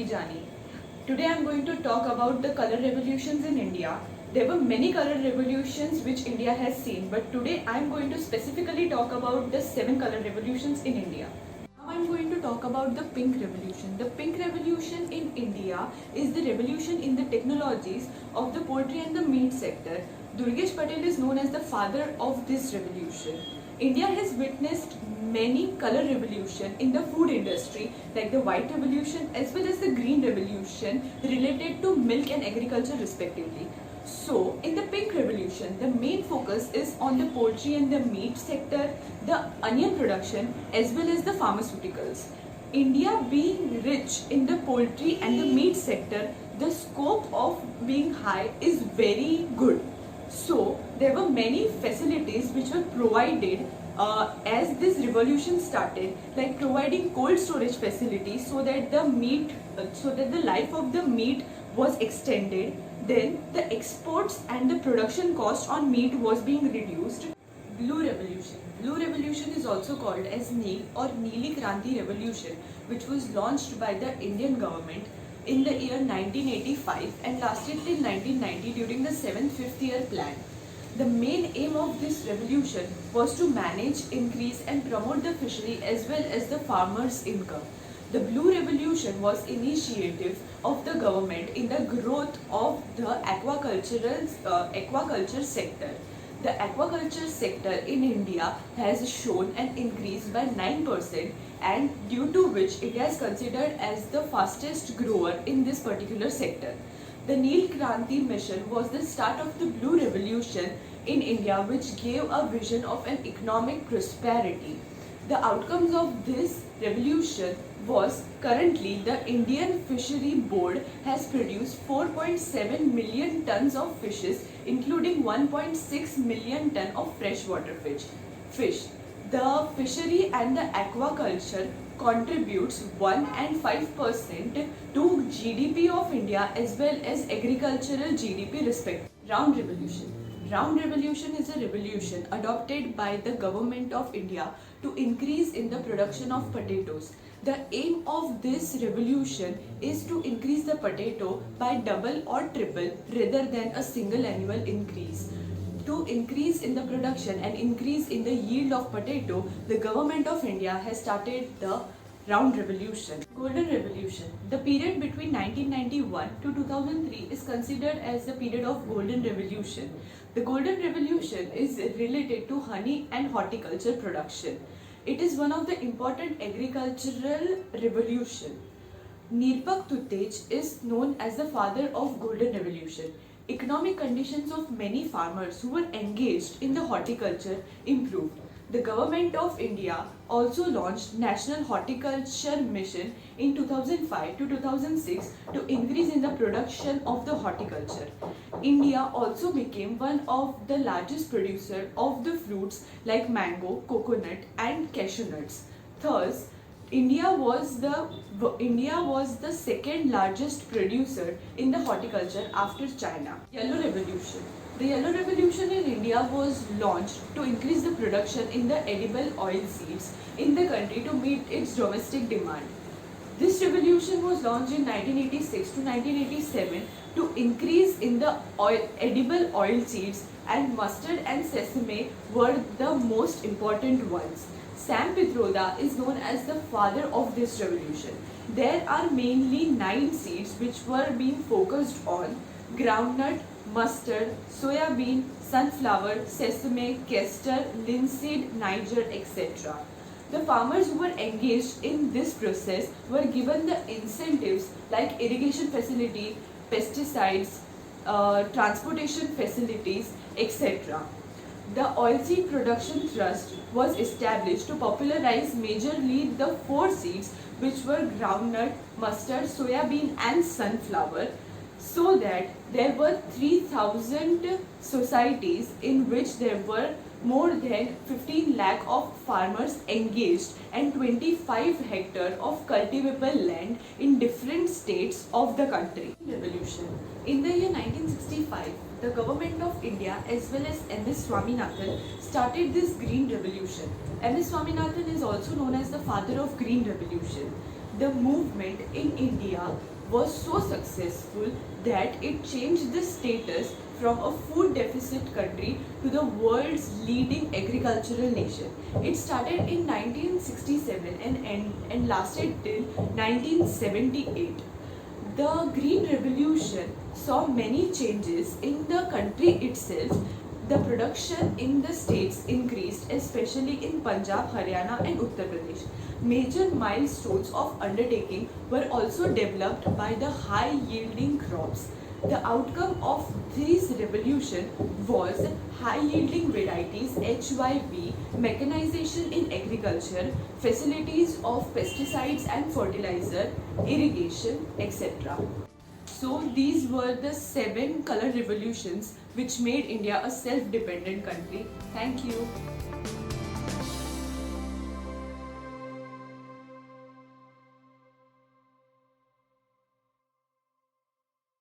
Vijani. Today I am going to talk about the color revolutions in India. There were many color revolutions which India has seen, but today I am going to specifically talk about the 7 color revolutions in India. Now I am going to talk about the pink revolution. The pink revolution in India is the revolution in the technologies of the poultry and the meat sector. Durgesh Patel is known as the father of this revolution. India has witnessed many color revolution in the food industry like the white revolution as well as the green revolution related to milk and agriculture respectively. So in the pink revolution, the main focus is on the poultry and the meat sector, the onion production as well as the pharmaceuticals. India being rich in the poultry and the meat sector, the scope of being high is very good. So there were many facilities which were provided as this revolution started, like providing cold storage facilities so that the life of the meat was extended. Then the exports and the production cost on meat was being reduced. Blue revolution. Blue revolution is also called as Neel or Neeli Kranti revolution, which was launched by the Indian government in the year 1985 and lasted till 1990 during the 7th fifth year plan. The main aim of this revolution was to manage, increase and promote the fishery as well as the farmers' income. The Blue Revolution was initiative of the government in the growth of the aquaculture sector. The aquaculture sector in India has shown an increase by 9%, and due to which India is considered as the fastest grower in this particular sector. The Neel Kranti mission was the start of the Blue Revolution in India, which gave a vision of an economic prosperity. The outcomes of this revolution was currently the Indian Fishery Board has produced 4.7 million tons of fishes, including 1.6 million ton of freshwater fish. The fishery and the aquaculture contributes 1 and 5% to GDP of India as well as agricultural GDP respectively. Round revolution. Round revolution is a revolution adopted by the government of India to increase in the production of potatoes. The aim of this revolution is to increase the potato by double or triple rather than a single annual increase. To increase in the production and increase in the yield of potato, the government of India has started the Round Revolution. Golden Revolution. The period between 1991 to 2003 is considered as the period of Golden Revolution. The Golden Revolution is related to honey and horticulture production. It is one of the important agricultural revolution. Nirpak Tutej is known as the father of Golden Revolution. Economic conditions of many farmers who were engaged in the horticulture improved. The government of India also launched National Horticulture Mission in 2005 to 2006 to increase in the production of the horticulture. India also became one of the largest producer of the fruits like mango, coconut and cashew nuts. Thus, India was the second largest producer in the horticulture after China. Yellow Revolution. The Yellow Revolution in India was launched to increase the production in the edible oil seeds in the country to meet its domestic demand. This revolution was launched in 1986 to 1987 to increase in the edible oil seeds, and mustard and sesame were the most important ones. Sam Pitroda is known as the father of this revolution. There are mainly 9 seeds which were being focused on: groundnut, mustard, soya bean, sunflower, sesame, castor, linseed, Niger, etc. The farmers who were engaged in this process were given the incentives like irrigation facility, pesticides, transportation facilities, etc. The Oilseed Production Trust was established to popularize majorly the 4 seeds which were groundnut, mustard, soya bean and sunflower, so that there were 3,000 societies in which there were more than 15 lakh of farmers engaged and 25 hectares of cultivable land in different states of the country. Revolution. In the year 1965, the government of India as well as M.S. Swaminathan started this Green Revolution. M.S. Swaminathan is also known as the father of Green Revolution. The movement in India was so successful that it changed the status from a food deficit country to the world's leading agricultural nation. It started in 1967 and lasted till 1978. The Green Revolution saw many changes in the country itself. The production in the states increased, especially in Punjab, Haryana, and Uttar Pradesh. Major milestones of undertaking were also developed by the high yielding crops. The outcome of this revolution was high yielding varieties HYV, mechanization in agriculture, facilities of pesticides and fertilizer, irrigation, etc. So these were the 7 color revolutions which made India a self-dependent country. Thank you.